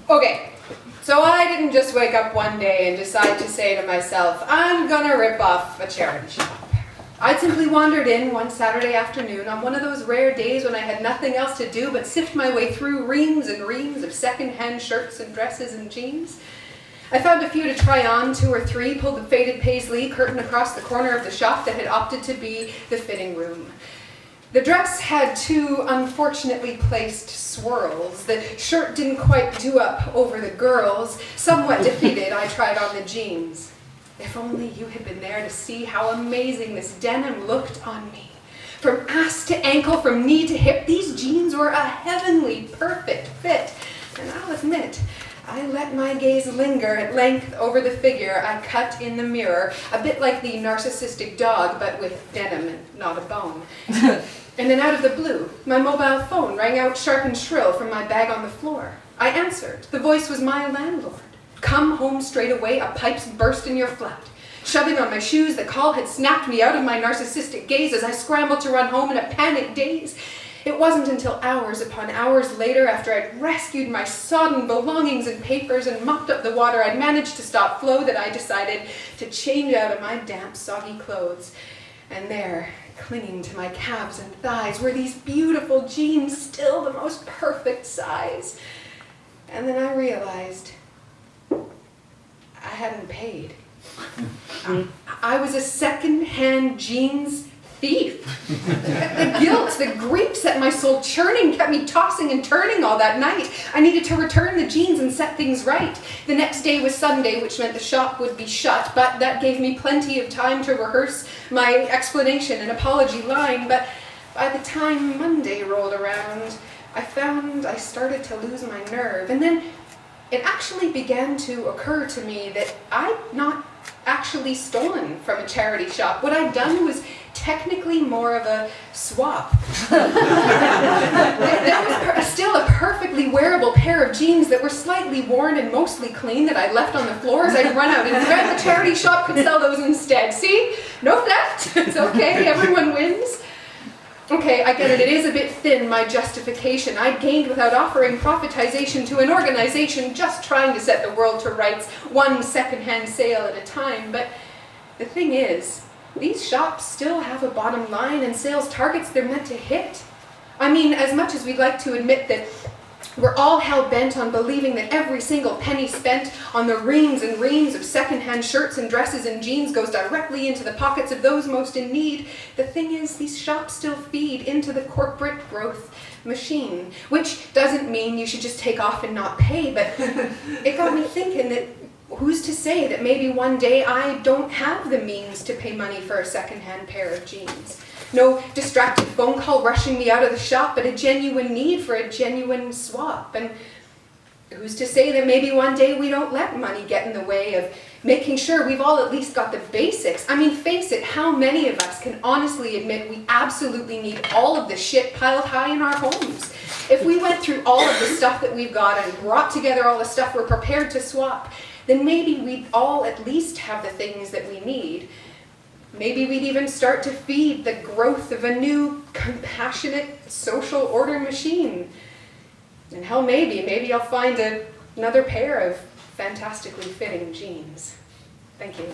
Okay, so I didn't just wake up one day and decide to say to myself, I'm gonna rip off a charity shop. I'd simply wandered in one Saturday afternoon on one of those rare days when I had nothing else to do but sift my way through reams and reams of second-hand shirts and dresses and jeans. I found a few to try on, 2 or 3, pulled the faded paisley curtain across the corner of the shop that had opted to be the fitting room. The dress had 2 unfortunately placed swirls. The shirt didn't quite do up over the girls. Somewhat defeated, I tried on the jeans. If only you had been there to see how amazing this denim looked on me. From ass to ankle, from knee to hip, these jeans were a heavenly perfect fit. And I'll admit, I let my gaze linger at length over the figure I cut in the mirror, a bit like the narcissistic dog, but with denim and not a bone. And then out of the blue, my mobile phone rang out sharp and shrill from my bag on the floor. I answered. The voice was my landlord. Come home straight away, a pipe's burst in your flat. Shoving on my shoes, the call had snapped me out of my narcissistic gaze as I scrambled to run home in a panicked daze. It wasn't until hours upon hours later, after I'd rescued my sodden belongings and papers and mopped up the water I'd managed to stop flow, that I decided to change out of my damp, soggy clothes. And there, clinging to my calves and thighs, were these beautiful jeans, still the most perfect size. And then I realized I hadn't paid. I was a second-hand jeans thief. The guilt, the grief set my soul churning, kept me tossing and turning all that night. I needed to return the jeans and set things right. The next day was Sunday, which meant the shop would be shut, but that gave me plenty of time to rehearse my explanation and apology line. But by the time Monday rolled around, I found I started to lose my nerve. And then it actually began to occur to me that I'd not actually stolen from a charity shop. What I'd done was technically more of a swap. There was still a perfectly wearable pair of jeans that were slightly worn and mostly clean that I'd left on the floor as I'd run out and grabbed the charity shop could sell those instead. See? No theft. It's okay. Everyone wins. Okay, I get it. It is a bit thin, my justification. I'd gained without offering profitization to an organization just trying to set the world to rights, one second-hand sale at a time. But the thing is, these shops still have a bottom line and sales targets they're meant to hit. I mean, as much as we'd like to admit that we're all hell-bent on believing that every single penny spent on the reams and reams of second-hand shirts and dresses and jeans goes directly into the pockets of those most in need, the thing is, these shops still feed into the corporate growth machine, which doesn't mean you should just take off and not pay, but it got me thinking that who's to say that maybe one day I don't have the means to pay money for a second-hand pair of jeans? No distracted phone call rushing me out of the shop, but a genuine need for a genuine swap. And who's to say that maybe one day we don't let money get in the way of making sure we've all at least got the basics? I mean, face it, how many of us can honestly admit we absolutely need all of the shit piled high in our homes? If we went through all of the stuff that we've got and brought together all the stuff we're prepared to swap, then maybe we'd all at least have the things that we need. Maybe we'd even start to feed the growth of a new, compassionate, social order machine. And hell, maybe I'll find another pair of fantastically fitting jeans. Thank you.